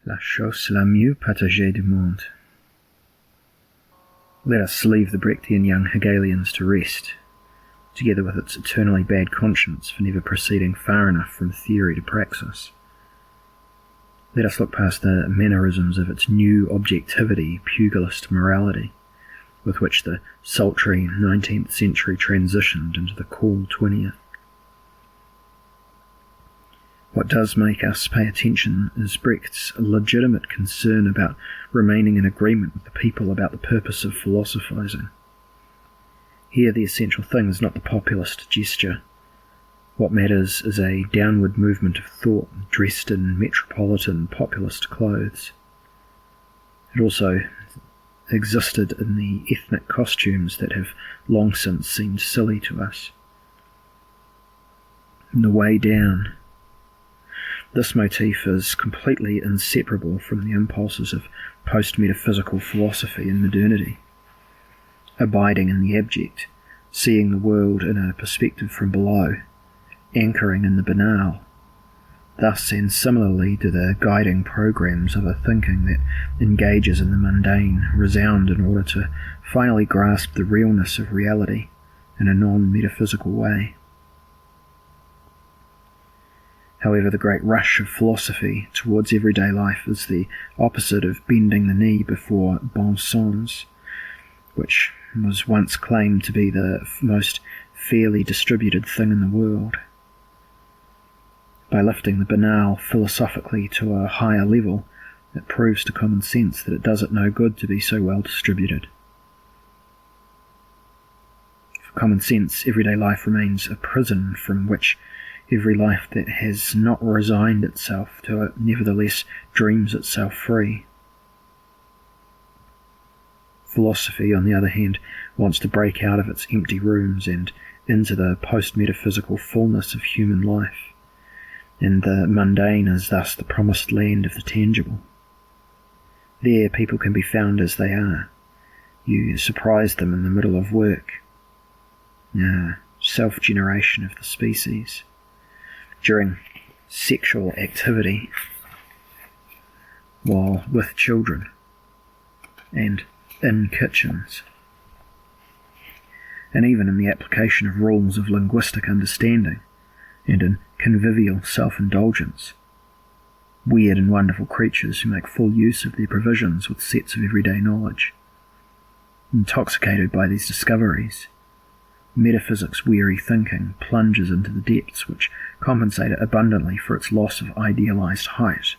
La chose la mieux partagée du monde. Let us leave the Brechtian young Hegelians to rest, together with its eternally bad conscience for never proceeding far enough from theory to praxis. Let us look past the mannerisms of its new objectivity, pugilist morality, with which the sultry 19th century transitioned into the cool 20th. What does make us pay attention is Brecht's legitimate concern about remaining in agreement with the people about the purpose of philosophizing. Here the essential thing is not the populist gesture. What matters is a downward movement of thought dressed in metropolitan populist clothes. It also existed in the ethnic costumes that have long since seemed silly to us. The way down. This motif is completely inseparable from the impulses of post-metaphysical philosophy and modernity. Abiding in the abject, seeing the world in a perspective from below, anchoring in the banal. Thus and similarly do the guiding programs of a thinking that engages in the mundane resound in order to finally grasp the realness of reality in a non-metaphysical way. However, the great rush of philosophy towards everyday life is the opposite of bending the knee before bon sens, which was once claimed to be the most fairly distributed thing in the world. By lifting the banal philosophically to a higher level, it proves to common sense that it does it no good to be so well distributed. For common sense, everyday life remains a prison from which every life that has not resigned itself to it nevertheless dreams itself free. Philosophy, on the other hand, wants to break out of its empty rooms and into the post-metaphysical fullness of human life, and the mundane is thus the promised land of the tangible. There people can be found as they are. You surprise them in the middle of work. Self-generation of the species. During sexual activity, while with children, and in kitchens, and even in the application of rules of linguistic understanding, and in convivial self-indulgence. Weird and wonderful creatures who make full use of their provisions with sets of everyday knowledge. Intoxicated by these discoveries, metaphysics-weary thinking plunges into the depths which compensate it abundantly for its loss of idealized height.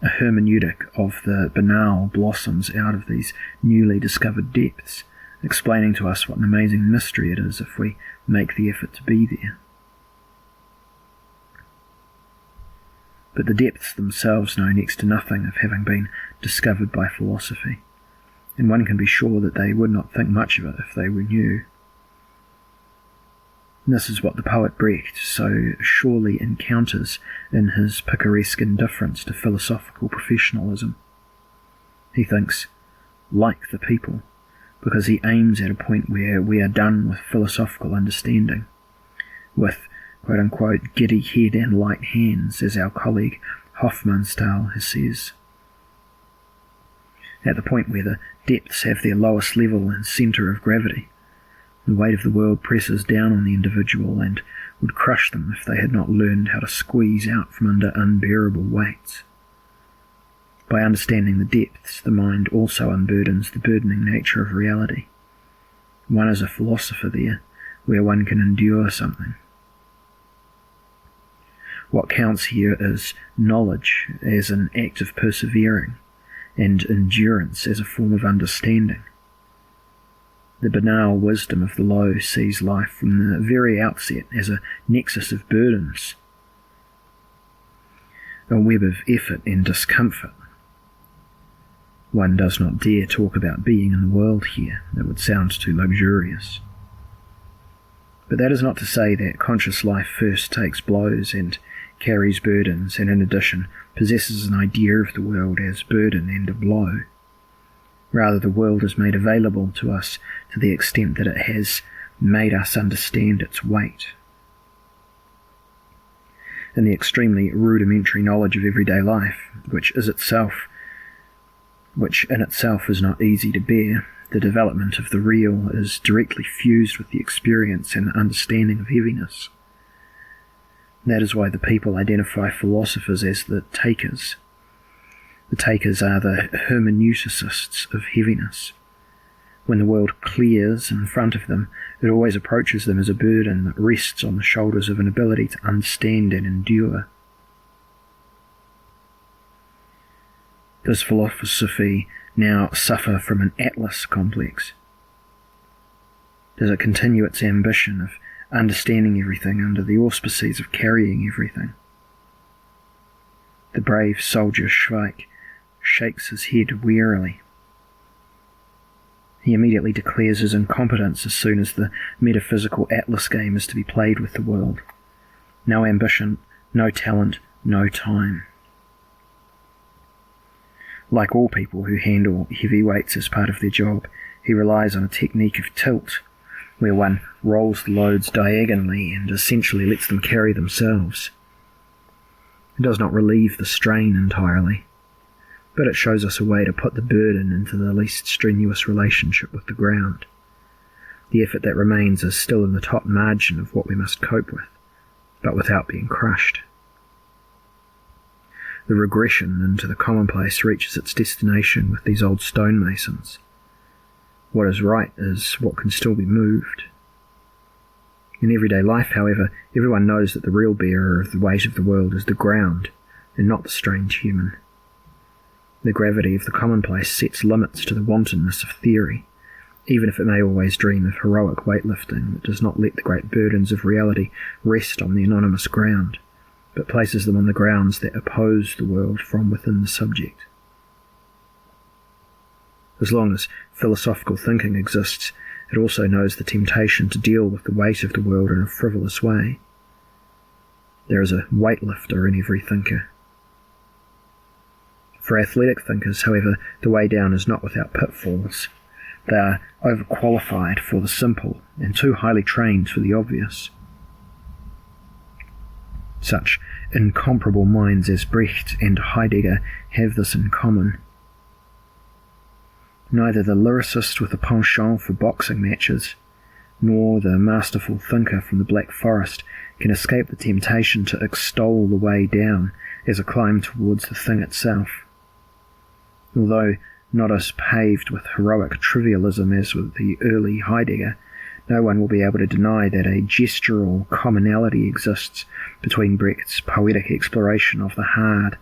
A hermeneutic of the banal blossoms out of these newly discovered depths, explaining to us what an amazing mystery it is if we make the effort to be there. But the depths themselves know next to nothing of having been discovered by philosophy, and one can be sure that they would not think much of it if they were new. This is what the poet Brecht so surely encounters in his picaresque indifference to philosophical professionalism. He thinks, like the people, because he aims at a point where we are done with philosophical understanding, with quote-unquote giddy head and light hands, as our colleague Hofmannsthal says. At the point where the depths have their lowest level and centre of gravity, the weight of the world presses down on the individual and would crush them if they had not learned how to squeeze out from under unbearable weights. By understanding the depths, the mind also unburdens the burdening nature of reality. One is a philosopher there, where one can endure something. What counts here is knowledge as an act of persevering, and endurance as a form of understanding. The banal wisdom of the low sees life from the very outset as a nexus of burdens, a web of effort and discomfort. One does not dare talk about being in the world here, it would sound too luxurious. But that is not to say that conscious life first takes blows and carries burdens, and in addition possesses an idea of the world as burden and a blow. Rather, the world is made available to us to the extent that it has made us understand its weight. in the extremely rudimentary knowledge of everyday life, which in itself is not easy to bear, the development of the real is directly fused with the experience and understanding of heaviness. That is why the people identify philosophers as the takers. The takers are the hermeneuticists of heaviness. When the world clears in front of them, it always approaches them as a burden that rests on the shoulders of an ability to understand and endure. Does philosophy now suffer from an Atlas complex? Does it continue its ambition of understanding everything under the auspices of carrying everything? The brave soldier Schweik shakes his head wearily. He immediately declares his incompetence as soon as the metaphysical Atlas game is to be played with the world. No ambition, no talent, no time. Like all people who handle heavy weights as part of their job, he relies on a technique of tilt, where one rolls the loads diagonally and essentially lets them carry themselves. It does not relieve the strain entirely, but it shows us a way to put the burden into the least strenuous relationship with the ground. The effort that remains is still in the top margin of what we must cope with, but without being crushed. The regression into the commonplace reaches its destination with these old stonemasons. What is right is what can still be moved. In everyday life, however, everyone knows that the real bearer of the weight of the world is the ground, and not the strange human. The gravity of the commonplace sets limits to the wantonness of theory, even if it may always dream of heroic weightlifting that does not let the great burdens of reality rest on the anonymous ground, but places them on the grounds that oppose the world from within the subject. As long as philosophical thinking exists, it also knows the temptation to deal with the weight of the world in a frivolous way. There is a weightlifter in every thinker. For athletic thinkers, however, the way down is not without pitfalls. They are overqualified for the simple and too highly trained for the obvious. Such incomparable minds as Brecht and Heidegger have this in common. Neither the lyricist with a penchant for boxing matches, nor the masterful thinker from the Black Forest can escape the temptation to extol the way down as a climb towards the thing itself. Although not as paved with heroic trivialism as with the early Heidegger, no one will be able to deny that a gestural commonality exists between Brecht's poetic exploration of the hard,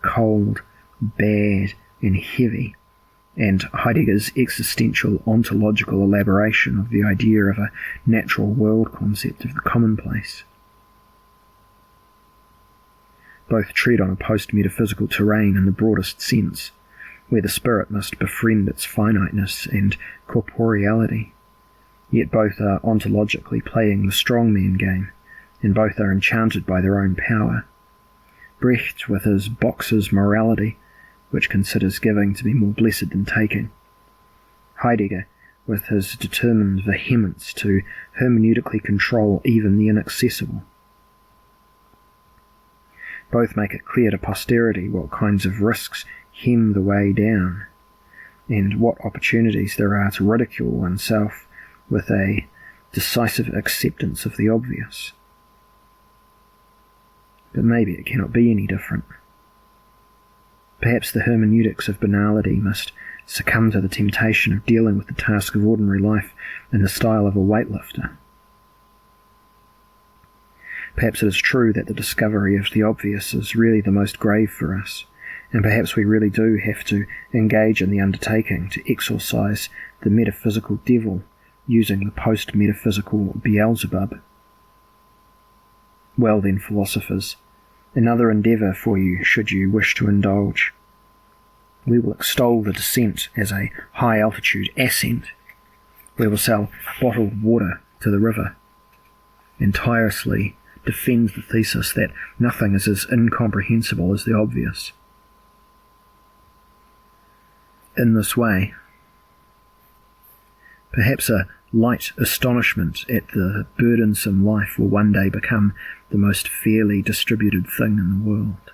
cold, bad, and heavy, and Heidegger's existential ontological elaboration of the idea of a natural world concept of the commonplace. Both tread on a post-metaphysical terrain in the broadest sense, where the spirit must befriend its finiteness and corporeality. Yet both are ontologically playing the strongman game, and both are enchanted by their own power. Brecht with his boxer's morality, which considers giving to be more blessed than taking. Heidegger with his determined vehemence to hermeneutically control even the inaccessible. Both make it clear to posterity what kinds of risks hem the way down, and what opportunities there are to ridicule oneself with a decisive acceptance of the obvious. But maybe it cannot be any different. Perhaps the hermeneutics of banality must succumb to the temptation of dealing with the task of ordinary life in the style of a weightlifter. Perhaps it is true that the discovery of the obvious is really the most grave for us, and perhaps we really do have to engage in the undertaking to exorcise the metaphysical devil using the post-metaphysical Beelzebub. Well then, philosophers, another endeavour for you should you wish to indulge. We will extol the descent as a high-altitude ascent. We will sell bottled water to the river, and tirelessly defend the thesis that nothing is as incomprehensible as the obvious. In this way, perhaps a Light astonishment at the burdensome life will one day become the most fairly distributed thing in the world.